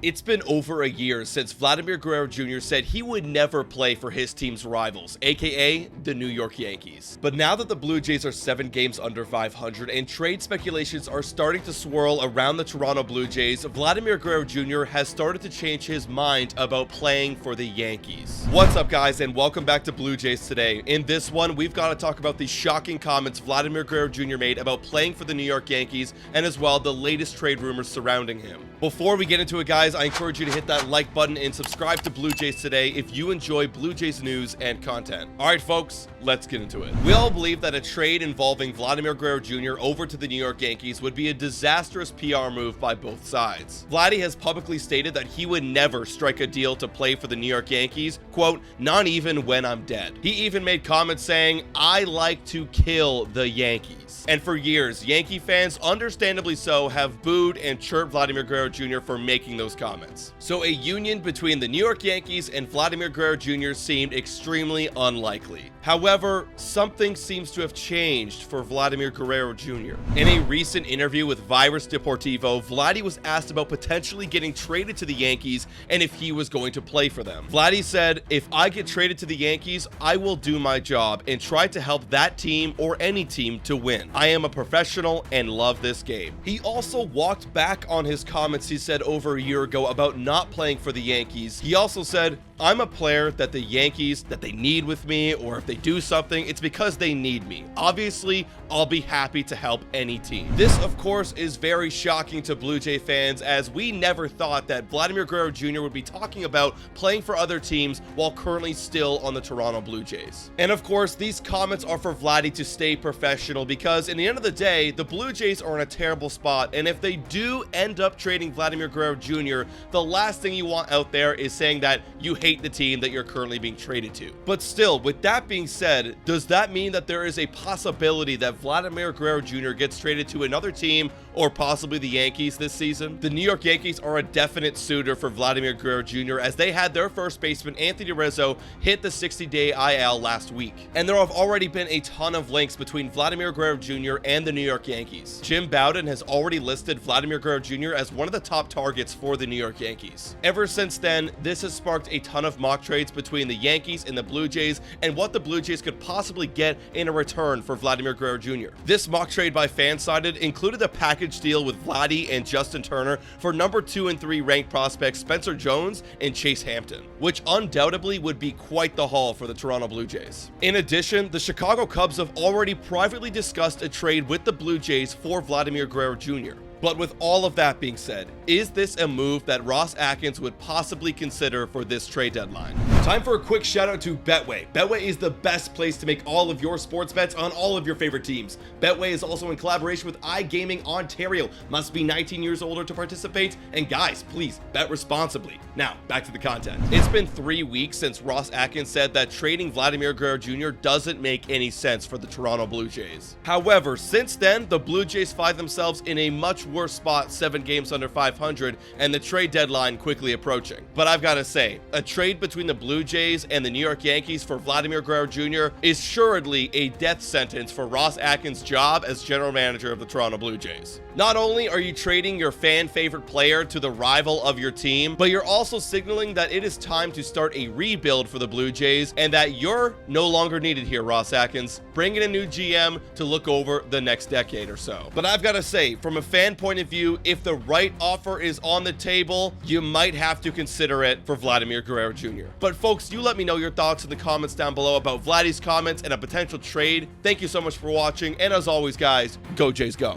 It's been over a year since Vladimir Guerrero Jr. said he would never play for his team's rivals, aka the New York Yankees. But now that the Blue Jays are 7 games under 500 and trade speculations are starting to swirl around the Toronto Blue Jays, Vladimir Guerrero Jr. has started to change his mind about playing for the Yankees. What's up, guys, and welcome back to Blue Jays Today. In this one, we've got to talk about the shocking comments Vladimir Guerrero Jr. made about playing for the New York Yankees and as well the latest trade rumors surrounding him. Before we get into it, guys, I encourage you to hit that like button and subscribe to Blue Jays Today if you enjoy Blue Jays news and content. All right, folks, let's get into it. We all believe that a trade involving Vladimir Guerrero Jr. over to the New York Yankees would be a disastrous PR move by both sides. Vladdy has publicly stated that he would never strike a deal to play for the New York Yankees, quote, "not even when I'm dead." He even made comments saying, "I like to kill the Yankees." And for years, Yankee fans, understandably so, have booed and chirped Vladimir Guerrero Jr. for making those comments. So a union between the New York Yankees and Vladimir Guerrero Jr. seemed extremely unlikely. However, something seems to have changed for Vladimir Guerrero Jr. In a recent interview with Virus Deportivo, Vladdy was asked about potentially getting traded to the Yankees and if he was going to play for them. Vladdy said, "If I get traded to the Yankees, I will do my job and try to help that team or any team to win. I am a professional and love this game." He also walked back on his comments he said over a year ago about not playing for the Yankees. He also said, "I'm a player that the Yankees, that they need with me, or if they do something, it's because they need me. Obviously, I'll be happy to help any team." This, of course, is very shocking to Blue Jay fans, as we never thought that Vladimir Guerrero Jr. would be talking about playing for other teams while currently still on the Toronto Blue Jays. And of course, these comments are for Vladdy to stay professional, because in the end of the day, the Blue Jays are in a terrible spot, and if they do end up trading Vladimir Guerrero Jr., the last thing you want out there is saying that you hate the team that you're currently being traded to. But still, with that being said, does that mean that there is a possibility that Vladimir Guerrero Jr. gets traded to another team or possibly the Yankees this season? The New York Yankees are a definite suitor for Vladimir Guerrero Jr. as they had their first baseman Anthony Rizzo hit the 60-day IL last week. And there have already been a ton of links between Vladimir Guerrero Jr. and the New York Yankees. Jim Bowden has already listed Vladimir Guerrero Jr. as one of the top targets for the New York Yankees. Ever since then, this has sparked a ton of mock trades between the Yankees and the Blue Jays and what the Blue Jays could possibly get in a return for Vladimir Guerrero Jr. This mock trade by Fansided included a package deal with Vladdy and Justin Turner for number 2 and 3 ranked prospects Spencer Jones and Chase Hampton, which undoubtedly would be quite the haul for the Toronto Blue Jays. In addition, the Chicago Cubs have already privately discussed a trade with the Blue Jays for Vladimir Guerrero Jr. But with all of that being said, is this a move that Ross Atkins would possibly consider for this trade deadline? Time for a quick shout out to Betway. Betway is the best place to make all of your sports bets on all of your favorite teams. Betway is also in collaboration with iGaming Ontario. Must be 19 years older to participate. And guys, please bet responsibly. Now, back to the content. It's been 3 weeks since Ross Atkins said that trading Vladimir Guerrero Jr. doesn't make any sense for the Toronto Blue Jays. However, since then, the Blue Jays find themselves in a much worse spot, 7 games under 500, and the trade deadline quickly approaching. But I've got to say, a trade between the Blue Jays and the New York Yankees for Vladimir Guerrero Jr. is assuredly a death sentence for Ross Atkins' job as general manager of the Toronto Blue Jays. Not only are you trading your fan favorite player to the rival of your team, but you're also signaling that it is time to start a rebuild for the Blue Jays and that you're no longer needed here, Ross Atkins. Bring in a new GM to look over the next decade or so. But I've got to say, from a fan point of view, if the right offer is on the table, you might have to consider it for Vladimir Guerrero Jr. But folks, you let me know your thoughts in the comments down below about Vladdy's comments and a potential trade. Thank you so much for watching, and as always, guys, go Jays go.